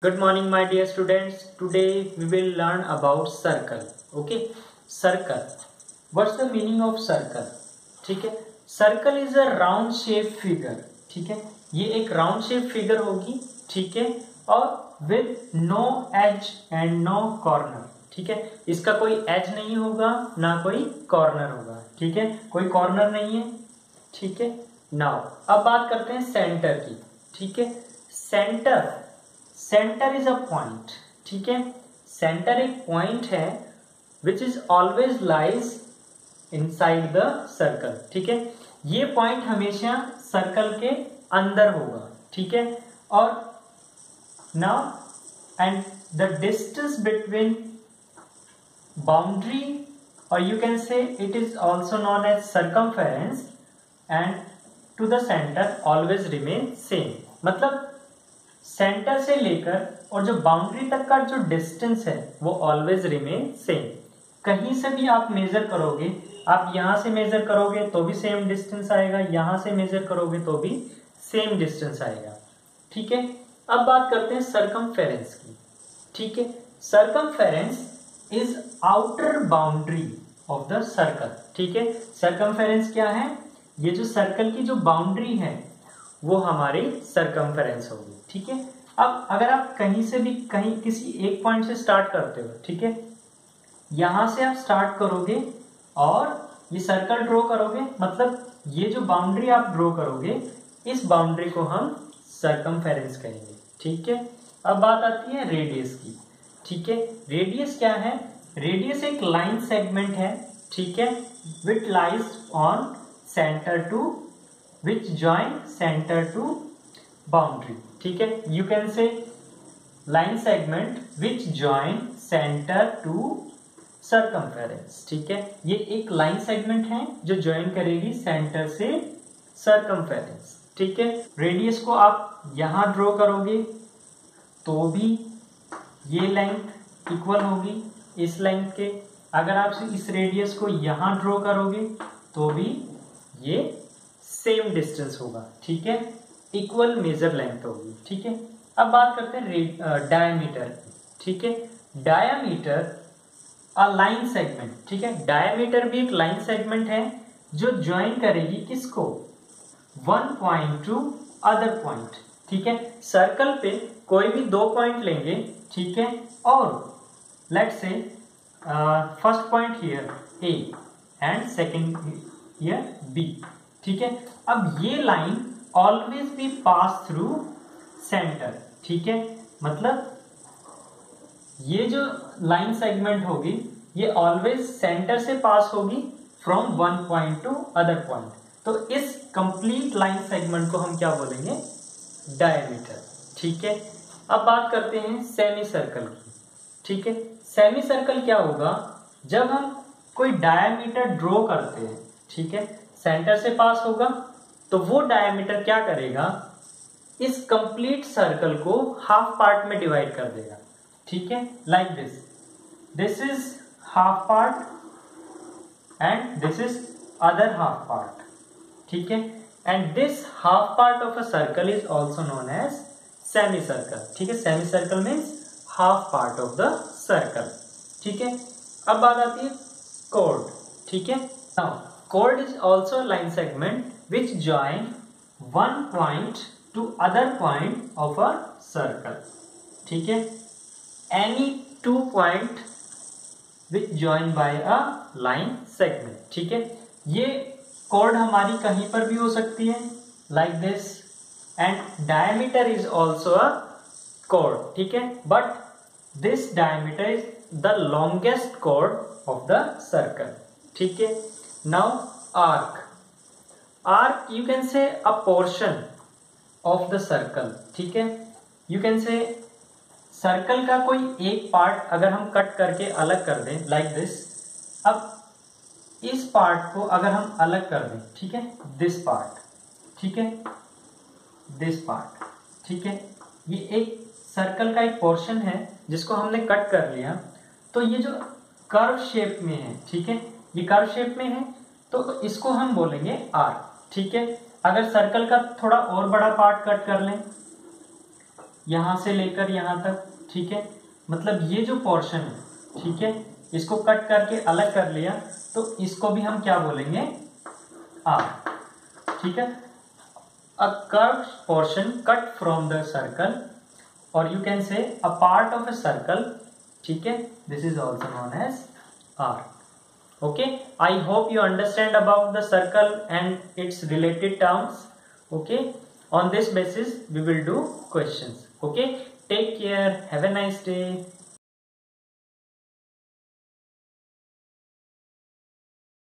Good morning, my dear students. Today we will learn about circle. Okay, circle. What's the meaning of circle? ठीक है, circle is a round shape figure. ठीक है, ये एक round shape figure होगी. ठीक है, और with no edge and no corner. ठीक है, इसका कोई edge नहीं होगा ना कोई corner होगा. ठीक है, कोई corner नहीं है. ठीक है, now अब बात करते हैं center की. ठीक है, सेंटर इज अ पॉइंट. ठीक है, सेंटर एक पॉइंट है which is always lies inside the circle. ठीक है, ये पॉइंट हमेशा सर्कल के अंदर होगा. ठीक है, और now and the distance between boundary और you can say it is also known as circumference and to the centre always remain same. मतलब सेंटर से लेकर और जो बाउंड्री तक का जो डिस्टेंस है वो ऑलवेज रिमेन सेम. कहीं से भी आप मेजर करोगे, आप यहां से मेजर करोगे तो भी सेम डिस्टेंस आएगा, यहां से मेजर करोगे तो भी सेम डिस्टेंस आएगा. ठीक है, अब बात करते हैं सर्कमफेरेंस की. ठीक है, circumference is outer boundary of the circle. ठीक है, सर्कमफेरेंस क्या है? ये जो सर्कल की जो बाउंड्री है वो हमारी सर्कमफेरेंस होगी. ठीक है, अब अगर आप कहीं से भी कहीं किसी एक पॉइंट से स्टार्ट करते हो, ठीक है, यहां से आप स्टार्ट करोगे और ये सर्कल ड्रॉ करोगे, मतलब ये जो बाउंड्री आप ड्रॉ करोगे इस बाउंड्री को हम सर्कमफेरेंस कहेंगे. ठीक है, अब बात आती है रेडियस की. ठीक है, रेडियस क्या है? रेडियस एक लाइन सेगमेंट है. ठीक है, which lies on centre to which join center to boundary. ठीक है, you can say line segment which join center to circumference. ठीक है, ये एक लाइन सेगमेंट है जो ज्वाइन करेगी सेंटर से सर्कमफेरेंस. ठीक है, रेडियस को आप यहां ड्रॉ करोगे तो भी ये लेंथ इक्वल होगी इस लेंथ के. अगर आप इस रेडियस को यहां ड्रॉ करोगे तो भी ये सेम डिस्टेंस होगा. ठीक है, इक्वल मेजर लेंथ होगी. ठीक है, अब बात करते हैं डायमीटर. ठीक है, डायमीटर अ लाइन सेगमेंट. ठीक है, डायमीटर भी एक लाइन सेगमेंट है जो ज्वाइन करेगी किसको? One point two other point. ठीक है, सर्कल पे कोई भी दो पॉइंट लेंगे. ठीक है, और let's say first point here A and second here B. ठीक है, अब ये line always be pass through centre. ठीक है, मतलब ये जो लाइन सेगमेंट होगी ये ऑलवेज सेंटर से पास होगी from one point two other point. तो इस कंप्लीट लाइन सेगमेंट को हम क्या बोलेंगे? डायमीटर. ठीक है, अब बात करते हैं सेमी सर्कल की. ठीक है, सेमी सर्कल क्या होगा? जब हम कोई डायमीटर ड्रॉ करते हैं, ठीक है, सेंटर से पास होगा तो वो डायमीटर क्या करेगा? इस कंप्लीट सर्कल को हाफ पार्ट में डिवाइड कर देगा. ठीक है, like this is half part and this is other half part. ठीक है, and this half part of a circle is also known as semicircle. ठीक है, semicircle means half part of the circle. ठीक है, अब बात आती है कॉर्ड. ठीक है, now chord is also a line segment which join one point to other point of a circle. ठीक है, any two point which join by a line segment. ठीक है, ये chord हमारी कहीं पर भी हो सकती है like this and diameter is also a chord. ठीक है, but this diameter is the longest chord of the circle. ठीक है, now arc you can say a portion of the circle. ठीक है, you can say सर्कल का कोई एक part अगर हम कट करके अलग कर दें like this. अब इस पार्ट को अगर हम अलग कर दें, ठीक है, this part, ठीक है, this part. ठीक है, ये एक सर्कल का एक पोर्शन है जिसको हमने कट कर लिया. तो ये जो कर्व शेप में है, ठीक है, ये कर्व शेप में है तो इसको हम बोलेंगे आर्क. ठीक है, अगर सर्कल का थोड़ा और बड़ा पार्ट कट कर लें यहां से लेकर यहां तक, ठीक है। मतलब ये जो पोर्शन है, ठीक है, इसको कट करके अलग कर लिया, तो इसको भी हम क्या बोलेंगे, आर्क, ठीक है। A curved portion cut from the circle, और you can say a part of a circle, ठीक है, this is also known as arc. Okay, I hope you understand about the circle and its related terms. Okay, on this basis we will do questions. Okay, take care, have a nice day.